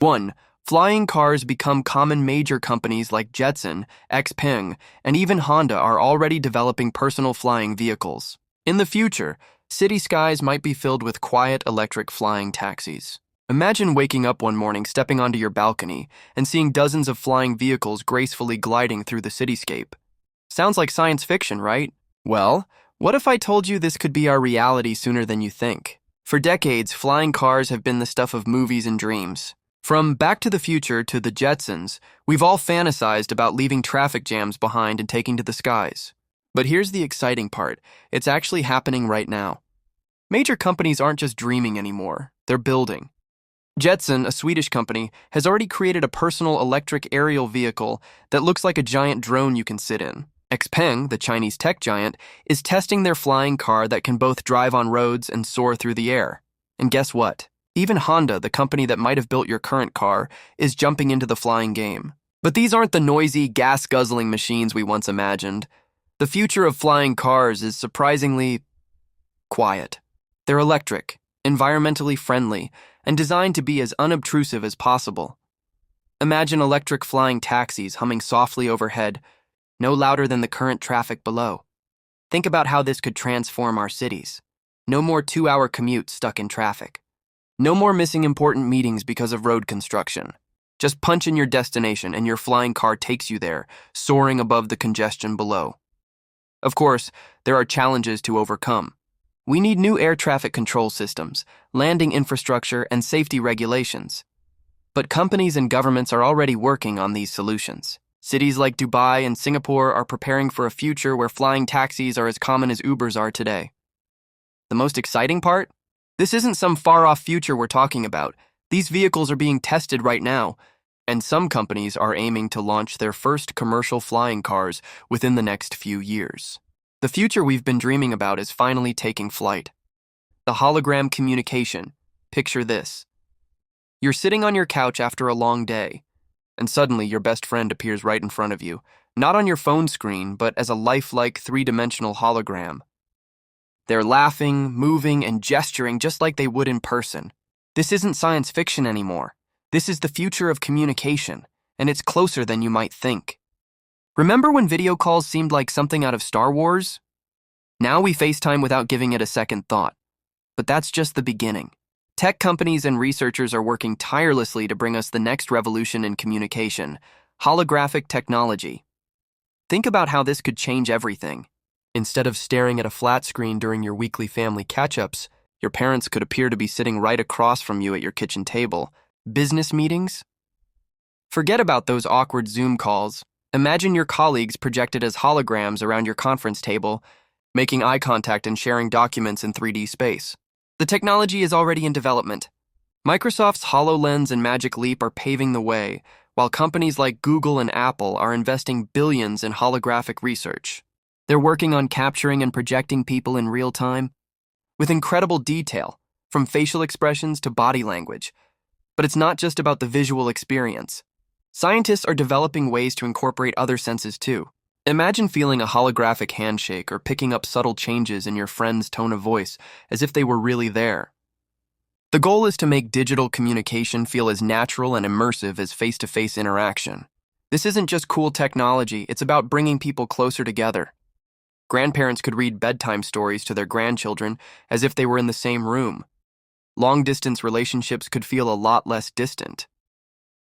1. Flying cars become common. Major companies like Jetson, XPeng, and even Honda are already developing personal flying vehicles. In the future, city skies might be filled with quiet electric flying taxis. Imagine waking up one morning, stepping onto your balcony, and seeing dozens of flying vehicles gracefully gliding through the cityscape. Sounds like science fiction, right? Well, what if I told you this could be our reality sooner than you think? For decades, flying cars have been the stuff of movies and dreams. From Back to the Future to the Jetsons, we've all fantasized about leaving traffic jams behind and taking to the skies. But here's the exciting part. It's actually happening right now. Major companies aren't just dreaming anymore, they're building. Jetson, a Swedish company, has already created a personal electric aerial vehicle that looks like a giant drone you can sit in. XPeng, the Chinese tech giant, is testing their flying car that can both drive on roads and soar through the air. And guess what? Even Honda, the company that might have built your current car, is jumping into the flying game. But these aren't the noisy, gas-guzzling machines we once imagined. The future of flying cars is surprisingly quiet. They're electric, environmentally friendly, and designed to be as unobtrusive as possible. Imagine electric flying taxis humming softly overhead, no louder than the current traffic below. Think about how this could transform our cities. No more 2-hour commutes stuck in traffic. No more missing important meetings because of road construction. Just punch in your destination and your flying car takes you there, soaring above the congestion below. Of course, there are challenges to overcome. We need new air traffic control systems, landing infrastructure, and safety regulations. But companies and governments are already working on these solutions. Cities like Dubai and Singapore are preparing for a future where flying taxis are as common as Ubers are today. The most exciting part? This isn't some far-off future we're talking about. These vehicles are being tested right now, and some companies are aiming to launch their first commercial flying cars within the next few years. The future we've been dreaming about is finally taking flight. The hologram communication. Picture this. You're sitting on your couch after a long day, and suddenly your best friend appears right in front of you, not on your phone screen, but as a lifelike three-dimensional hologram. They're laughing, moving, and gesturing just like they would in person. This isn't science fiction anymore. This is the future of communication, and it's closer than you might think. Remember when video calls seemed like something out of Star Wars? Now we FaceTime without giving it a second thought. But that's just the beginning. Tech companies and researchers are working tirelessly to bring us the next revolution in communication, holographic technology. Think about how this could change everything. Instead of staring at a flat screen during your weekly family catch-ups, your parents could appear to be sitting right across from you at your kitchen table. Business meetings? Forget about those awkward Zoom calls. Imagine your colleagues projected as holograms around your conference table, making eye contact and sharing documents in 3D space. The technology is already in development. Microsoft's HoloLens and Magic Leap are paving the way, while companies like Google and Apple are investing billions in holographic research. They're working on capturing and projecting people in real time, with incredible detail, from facial expressions to body language. But it's not just about the visual experience. Scientists are developing ways to incorporate other senses too. Imagine feeling a holographic handshake or picking up subtle changes in your friend's tone of voice as if they were really there. The goal is to make digital communication feel as natural and immersive as face-to-face interaction. This isn't just cool technology, it's about bringing people closer together. Grandparents could read bedtime stories to their grandchildren as if they were in the same room. Long-distance relationships could feel a lot less distant.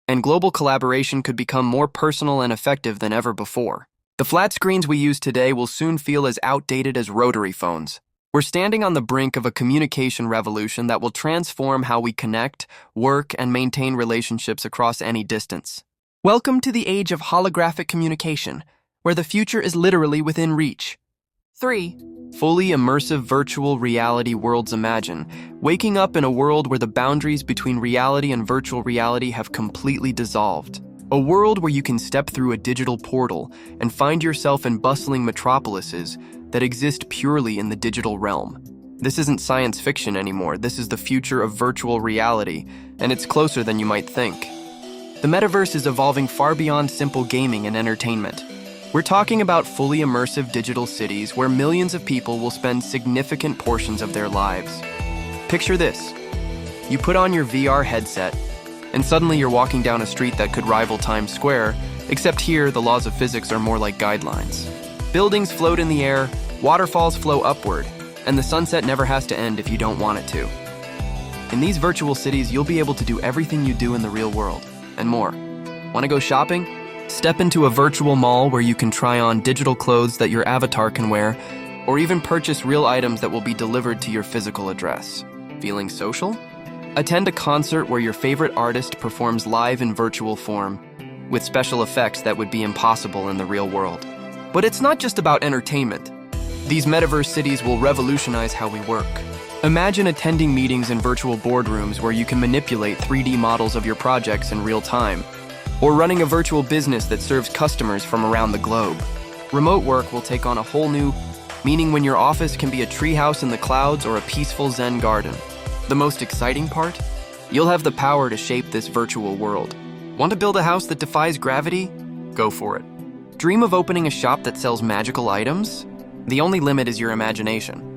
And global collaboration could become more personal and effective than ever before. The flat screens we use today will soon feel as outdated as rotary phones. We're standing on the brink of a communication revolution that will transform how we connect, work, and maintain relationships across any distance. Welcome to the age of holographic communication, where the future is literally within reach. 3. Fully immersive virtual reality worlds. Imagine waking up in a world where the boundaries between reality and virtual reality have completely dissolved. A world where you can step through a digital portal and find yourself in bustling metropolises that exist purely in the digital realm. This isn't science fiction anymore, this is the future of virtual reality, and it's closer than you might think. The metaverse is evolving far beyond simple gaming and entertainment. We're talking about fully immersive digital cities where millions of people will spend significant portions of their lives. Picture this. You put on your VR headset, and suddenly you're walking down a street that could rival Times Square, except here the laws of physics are more like guidelines. Buildings float in the air, waterfalls flow upward, and the sunset never has to end if you don't want it to. In these virtual cities, you'll be able to do everything you do in the real world, and more. Want to go shopping? Step into a virtual mall where you can try on digital clothes that your avatar can wear, or even purchase real items that will be delivered to your physical address. Feeling social? Attend a concert where your favorite artist performs live in virtual form, with special effects that would be impossible in the real world. But it's not just about entertainment. These metaverse cities will revolutionize how we work. Imagine attending meetings in virtual boardrooms where you can manipulate 3D models of your projects in real time, or running a virtual business that serves customers from around the globe. Remote work will take on a whole new meaning when your office can be a treehouse in the clouds or a peaceful Zen garden. The most exciting part? You'll have the power to shape this virtual world. Want to build a house that defies gravity? Go for it. Dream of opening a shop that sells magical items? The only limit is your imagination.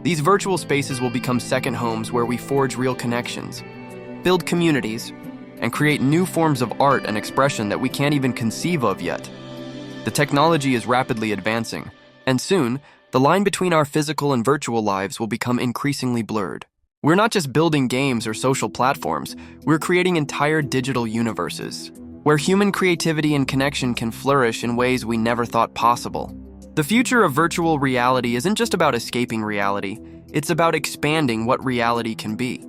These virtual spaces will become second homes where we forge real connections, build communities, and create new forms of art and expression that we can't even conceive of yet. The technology is rapidly advancing, and soon, the line between our physical and virtual lives will become increasingly blurred. We're not just building games or social platforms, we're creating entire digital universes, where human creativity and connection can flourish in ways we never thought possible. The future of virtual reality isn't just about escaping reality, it's about expanding what reality can be.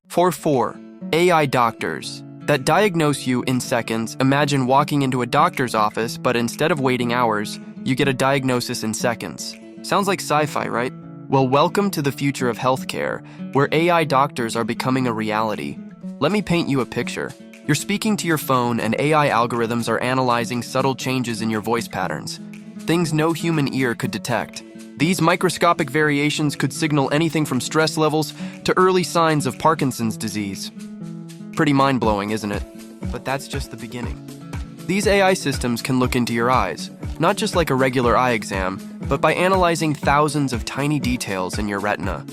4. AI doctors that diagnose you in seconds. Imagine walking into a doctor's office, but instead of waiting hours, you get a diagnosis in seconds. Sounds like sci-fi, right? Well, welcome to the future of healthcare, where AI doctors are becoming a reality. Let me paint you a picture. You're speaking to your phone, and AI algorithms are analyzing subtle changes in your voice patterns, things no human ear could detect. These microscopic variations could signal anything from stress levels to early signs of Parkinson's disease. Pretty mind-blowing, isn't it? But that's just the beginning. These AI systems can look into your eyes, not just like a regular eye exam, but by analyzing thousands of tiny details in your retina.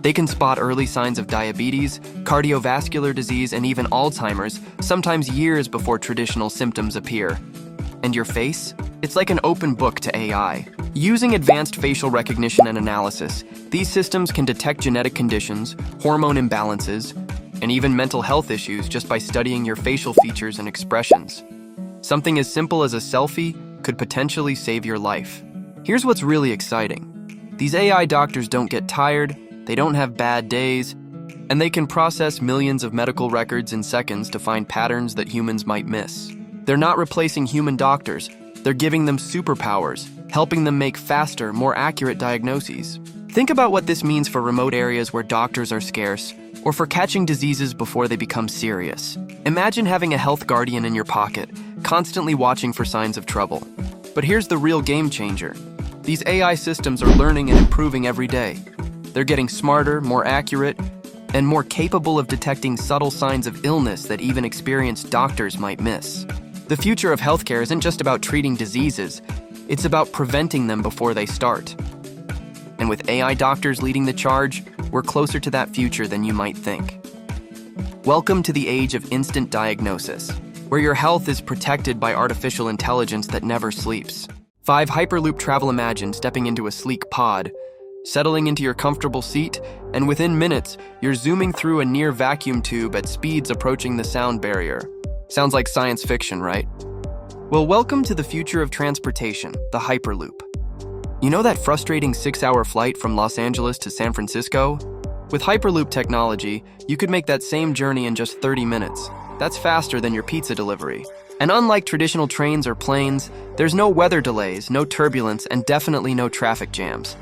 They can spot early signs of diabetes, cardiovascular disease, and even Alzheimer's, sometimes years before traditional symptoms appear. And your face? It's like an open book to AI. Using advanced facial recognition and analysis, these systems can detect genetic conditions, hormone imbalances, and even mental health issues just by studying your facial features and expressions. Something as simple as a selfie could potentially save your life. Here's what's really exciting. These AI doctors don't get tired, they don't have bad days, and they can process millions of medical records in seconds to find patterns that humans might miss. They're not replacing human doctors, they're giving them superpowers, helping them make faster, more accurate diagnoses. Think about what this means for remote areas where doctors are scarce, or for catching diseases before they become serious. Imagine having a health guardian in your pocket, constantly watching for signs of trouble. But here's the real game changer. These AI systems are learning and improving every day. They're getting smarter, more accurate, and more capable of detecting subtle signs of illness that even experienced doctors might miss. The future of healthcare isn't just about treating diseases, it's about preventing them before they start. And with AI doctors leading the charge, we're closer to that future than you might think. Welcome to the age of instant diagnosis, where your health is protected by artificial intelligence that never sleeps. 5. Hyperloop travel. Imagine stepping into a sleek pod, settling into your comfortable seat, and within minutes, you're zooming through a near vacuum tube at speeds approaching the sound barrier. Sounds like science fiction, right? Well, welcome to the future of transportation, the Hyperloop. You know that frustrating 6-hour flight from Los Angeles to San Francisco? With Hyperloop technology, you could make that same journey in just 30 minutes. That's faster than your pizza delivery. And unlike traditional trains or planes, there's no weather delays, no turbulence, and definitely no traffic jams.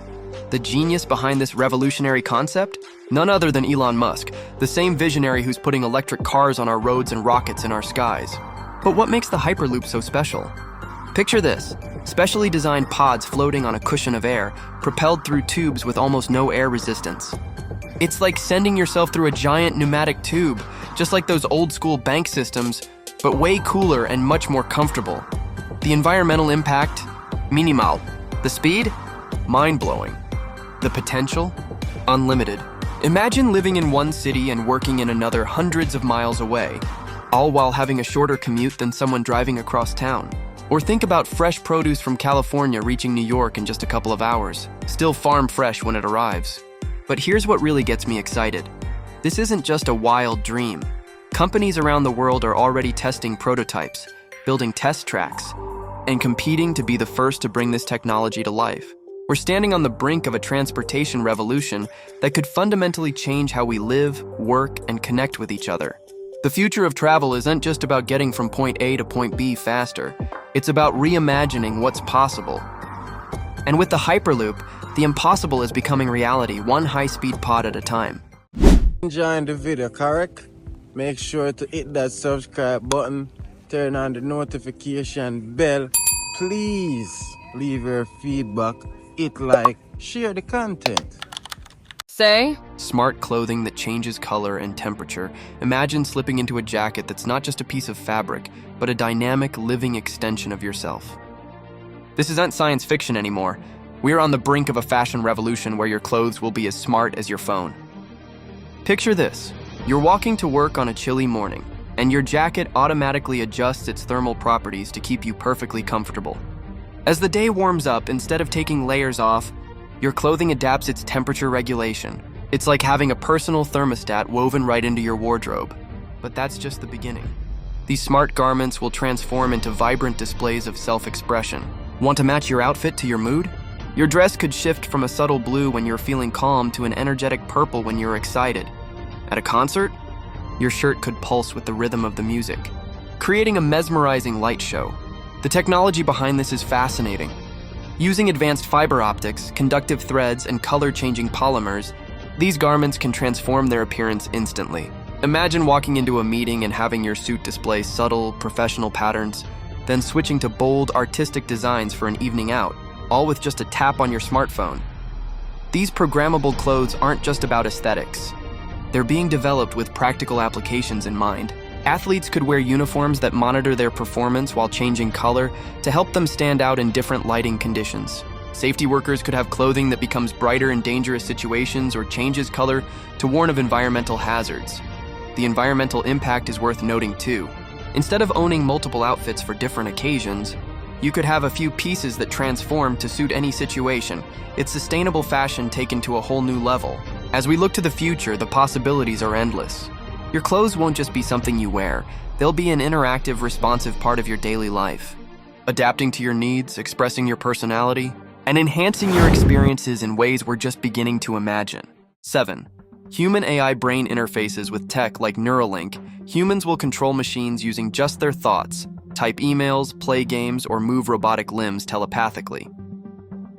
The genius behind this revolutionary concept? None other than Elon Musk, the same visionary who's putting electric cars on our roads and rockets in our skies. But what makes the Hyperloop so special? Picture this, specially designed pods floating on a cushion of air, propelled through tubes with almost no air resistance. It's like sending yourself through a giant pneumatic tube, just like those old-school bank systems, but way cooler and much more comfortable. The environmental impact? Minimal. The speed? Mind-blowing. The potential? Unlimited. Imagine living in one city and working in another hundreds of miles away, all while having a shorter commute than someone driving across town. Or think about fresh produce from California reaching New York in just a couple of hours, still farm fresh when it arrives. But here's what really gets me excited. This isn't just a wild dream. Companies around the world are already testing prototypes, building test tracks, and competing to be the first to bring this technology to life. We're standing on the brink of a transportation revolution that could fundamentally change how we live, work, and connect with each other. The future of travel isn't just about getting from point A to point B faster. It's about reimagining what's possible. And with the Hyperloop, the impossible is becoming reality, one high-speed pod at a time. Enjoying the video, correct? Make sure to hit that subscribe button, turn on the notification bell. Please leave your feedback, hit like, share the content. Say? Smart clothing that changes color and temperature. Imagine slipping into a jacket that's not just a piece of fabric, but a dynamic, living extension of yourself. This isn't science fiction anymore. We're on the brink of a fashion revolution where your clothes will be as smart as your phone. Picture this. You're walking to work on a chilly morning, and your jacket automatically adjusts its thermal properties to keep you perfectly comfortable. As the day warms up, instead of taking layers off, your clothing adapts its temperature regulation. It's like having a personal thermostat woven right into your wardrobe. But that's just the beginning. These smart garments will transform into vibrant displays of self-expression. Want to match your outfit to your mood? Your dress could shift from a subtle blue when you're feeling calm to an energetic purple when you're excited. At a concert, your shirt could pulse with the rhythm of the music, creating a mesmerizing light show. The technology behind this is fascinating. Using advanced fiber optics, conductive threads, and color-changing polymers, these garments can transform their appearance instantly. Imagine walking into a meeting and having your suit display subtle, professional patterns, then switching to bold, artistic designs for an evening out, all with just a tap on your smartphone. These programmable clothes aren't just about aesthetics. They're being developed with practical applications in mind. Athletes could wear uniforms that monitor their performance while changing color to help them stand out in different lighting conditions. Safety workers could have clothing that becomes brighter in dangerous situations or changes color to warn of environmental hazards. The environmental impact is worth noting too. Instead of owning multiple outfits for different occasions, you could have a few pieces that transform to suit any situation. It's sustainable fashion taken to a whole new level. As we look to the future, the possibilities are endless. Your clothes won't just be something you wear. They'll be an interactive, responsive part of your daily life, adapting to your needs, expressing your personality, and enhancing your experiences in ways we're just beginning to imagine. 7. Human-AI brain interfaces with tech like Neuralink. Humans will control machines using just their thoughts, type emails, play games, or move robotic limbs telepathically.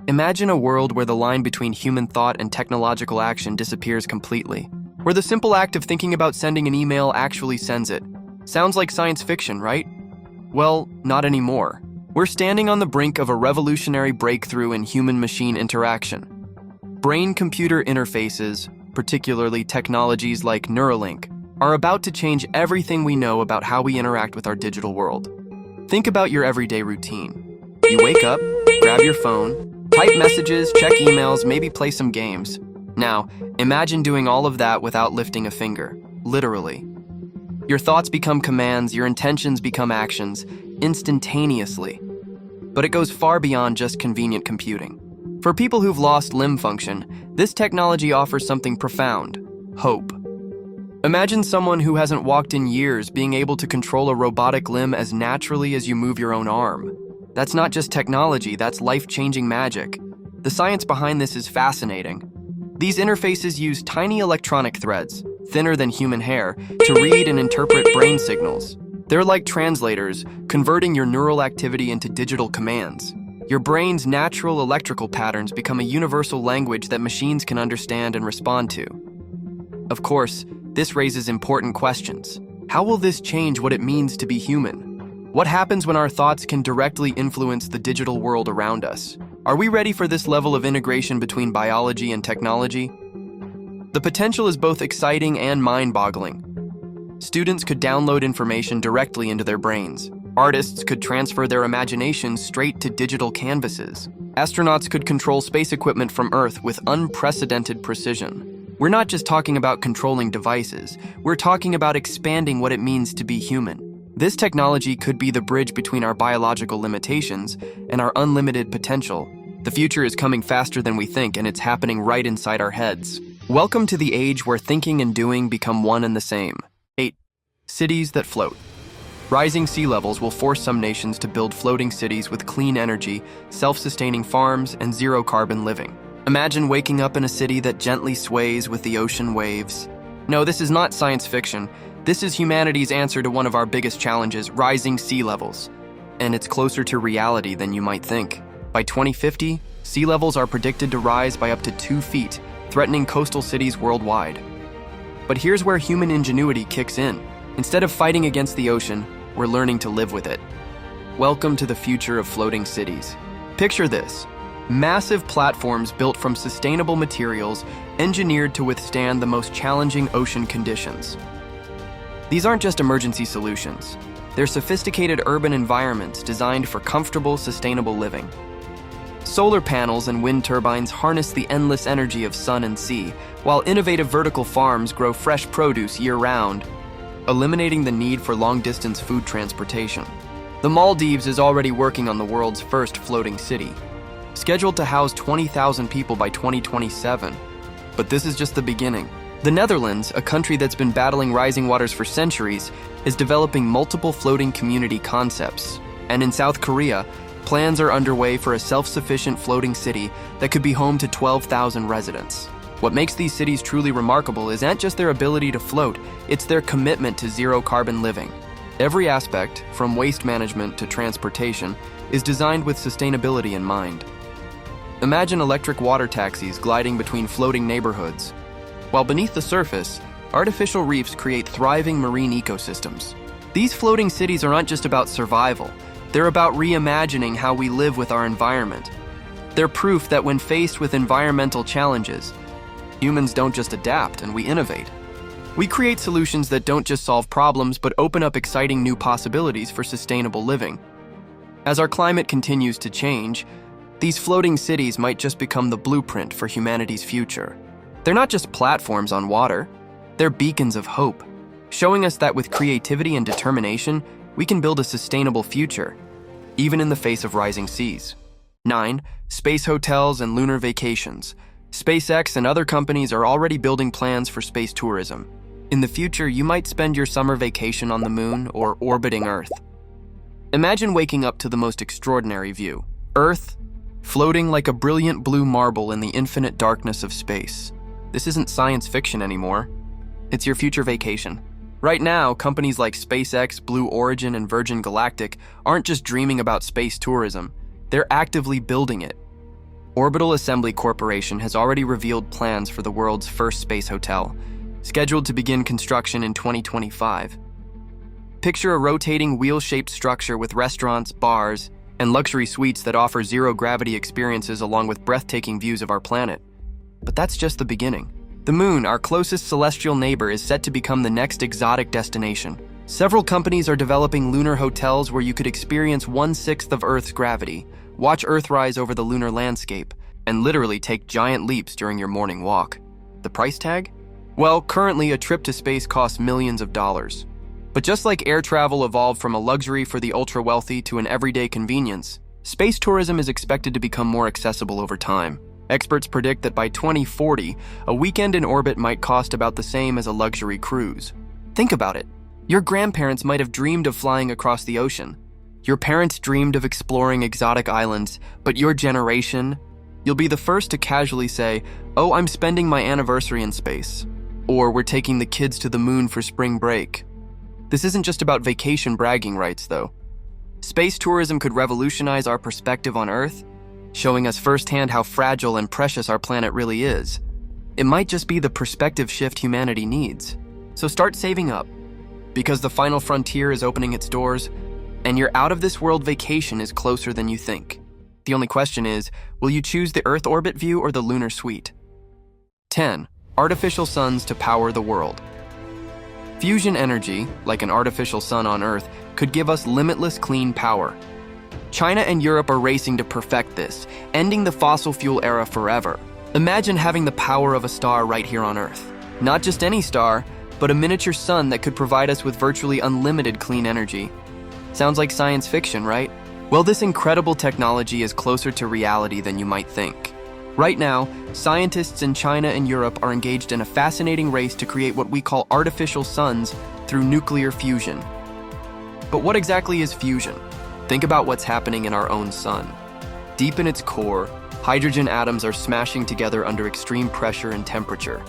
Imagine a world where the line between human thought and technological action disappears completely, where the simple act of thinking about sending an email actually sends it. Sounds like science fiction, right? Well, not anymore. We're standing on the brink of a revolutionary breakthrough in human-machine interaction. Brain-computer interfaces, particularly technologies like Neuralink, are about to change everything we know about how we interact with our digital world. Think about your everyday routine. You wake up, grab your phone, type messages, check emails, maybe play some games. Now, imagine doing all of that without lifting a finger, literally. Your thoughts become commands, your intentions become actions, instantaneously. But it goes far beyond just convenient computing. For people who've lost limb function, this technology offers something profound: hope. Imagine someone who hasn't walked in years being able to control a robotic limb as naturally as you move your own arm. That's not just technology, that's life-changing magic. The science behind this is fascinating. These interfaces use tiny electronic threads, thinner than human hair, to read and interpret brain signals. They're like translators, converting your neural activity into digital commands. Your brain's natural electrical patterns become a universal language that machines can understand and respond to. Of course, this raises important questions. How will this change what it means to be human? What happens when our thoughts can directly influence the digital world around us? Are we ready for this level of integration between biology and technology? The potential is both exciting and mind-boggling. Students could download information directly into their brains. Artists could transfer their imaginations straight to digital canvases. Astronauts could control space equipment from Earth with unprecedented precision. We're not just talking about controlling devices, we're talking about expanding what it means to be human. This technology could be the bridge between our biological limitations and our unlimited potential. The future is coming faster than we think, and it's happening right inside our heads. Welcome to the age where thinking and doing become one and the same. 8. Cities that float. Rising sea levels will force some nations to build floating cities with clean energy, self-sustaining farms, and zero-carbon living. Imagine waking up in a city that gently sways with the ocean waves. No, this is not science fiction. This is humanity's answer to one of our biggest challenges, rising sea levels. And it's closer to reality than you might think. By 2050, sea levels are predicted to rise by up to 2 feet, threatening coastal cities worldwide. But here's where human ingenuity kicks in. Instead of fighting against the ocean, we're learning to live with it. Welcome to the future of floating cities. Picture this: massive platforms built from sustainable materials engineered to withstand the most challenging ocean conditions. These aren't just emergency solutions. They're sophisticated urban environments designed for comfortable, sustainable living. Solar panels and wind turbines harness the endless energy of sun and sea, while innovative vertical farms grow fresh produce year-round, eliminating the need for long-distance food transportation. The Maldives is already working on the world's first floating city, scheduled to house 20,000 people by 2027. But this is just the beginning. The Netherlands, a country that's been battling rising waters for centuries, is developing multiple floating community concepts. And in South Korea, plans are underway for a self-sufficient floating city that could be home to 12,000 residents. What makes these cities truly remarkable isn't just their ability to float, it's their commitment to zero-carbon living. Every aspect, from waste management to transportation, is designed with sustainability in mind. Imagine electric water taxis gliding between floating neighborhoods. While beneath the surface, artificial reefs create thriving marine ecosystems. These floating cities are not just about survival, they're about reimagining how we live with our environment. They're proof that when faced with environmental challenges, humans don't just adapt and we innovate. We create solutions that don't just solve problems but open up exciting new possibilities for sustainable living. As our climate continues to change, these floating cities might just become the blueprint for humanity's future. They're not just platforms on water, they're beacons of hope, showing us that with creativity and determination, we can build a sustainable future, even in the face of rising seas. 9. Space hotels and lunar vacations. SpaceX and other companies are already building plans for space tourism. In the future, you might spend your summer vacation on the moon or orbiting Earth. Imagine waking up to the most extraordinary view: Earth, floating like a brilliant blue marble in the infinite darkness of space. This isn't science fiction anymore. It's your future vacation. Right now, companies like SpaceX, Blue Origin, and Virgin Galactic aren't just dreaming about space tourism, they're actively building it. Orbital Assembly Corporation has already revealed plans for the world's first space hotel, scheduled to begin construction in 2025. Picture a rotating wheel-shaped structure with restaurants, bars, and luxury suites that offer zero-gravity experiences along with breathtaking views of our planet. But that's just the beginning. The moon, our closest celestial neighbor, is set to become the next exotic destination. Several companies are developing lunar hotels where you could experience 1/6 of Earth's gravity, watch Earthrise over the lunar landscape, and literally take giant leaps during your morning walk. The price tag? Well, currently a trip to space costs millions of dollars. But just like air travel evolved from a luxury for the ultra-wealthy to an everyday convenience, space tourism is expected to become more accessible over time. Experts predict that by 2040, a weekend in orbit might cost about the same as a luxury cruise. Think about it. Your grandparents might have dreamed of flying across the ocean. Your parents dreamed of exploring exotic islands, but your generation, you'll be the first to casually say, "Oh, I'm spending my anniversary in space." Or, "We're taking the kids to the moon for spring break." This isn't just about vacation bragging rights, though. Space tourism could revolutionize our perspective on Earth, showing us firsthand how fragile and precious our planet really is. It might just be the perspective shift humanity needs. So start saving up, because the final frontier is opening its doors, and your out-of-this-world vacation is closer than you think. The only question is, will you choose the Earth orbit view or the lunar suite? 10. Artificial suns to power the world. Fusion energy, like an artificial sun on Earth, could give us limitless clean power. China and Europe are racing to perfect this, ending the fossil fuel era forever. Imagine having the power of a star right here on Earth. Not just any star, but a miniature sun that could provide us with virtually unlimited clean energy. Sounds like science fiction, right? Well, this incredible technology is closer to reality than you might think. Right now, scientists in China and Europe are engaged in a fascinating race to create what we call artificial suns through nuclear fusion. But what exactly is fusion? Think about what's happening in our own sun. Deep in its core, hydrogen atoms are smashing together under extreme pressure and temperature,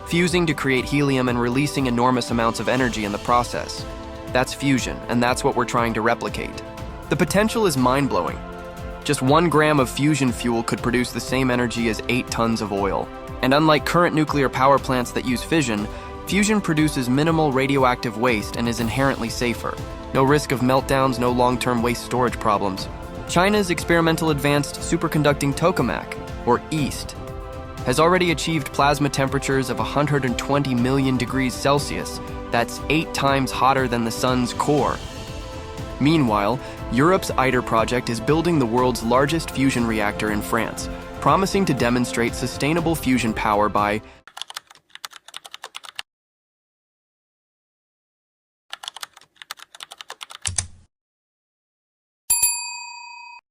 fusing to create helium and releasing enormous amounts of energy in the process. That's fusion, and that's what we're trying to replicate. The potential is mind-blowing. Just 1 gram of fusion fuel could produce the same energy as 8 tons of oil. And unlike current nuclear power plants that use fission, fusion produces minimal radioactive waste and is inherently safer. No risk of meltdowns, no long-term waste storage problems. China's experimental advanced superconducting tokamak, or EAST, has already achieved plasma temperatures of 120 million degrees Celsius. That's 8 times hotter than the sun's core. Meanwhile, Europe's ITER project is building the world's largest fusion reactor in France, promising to demonstrate sustainable fusion power by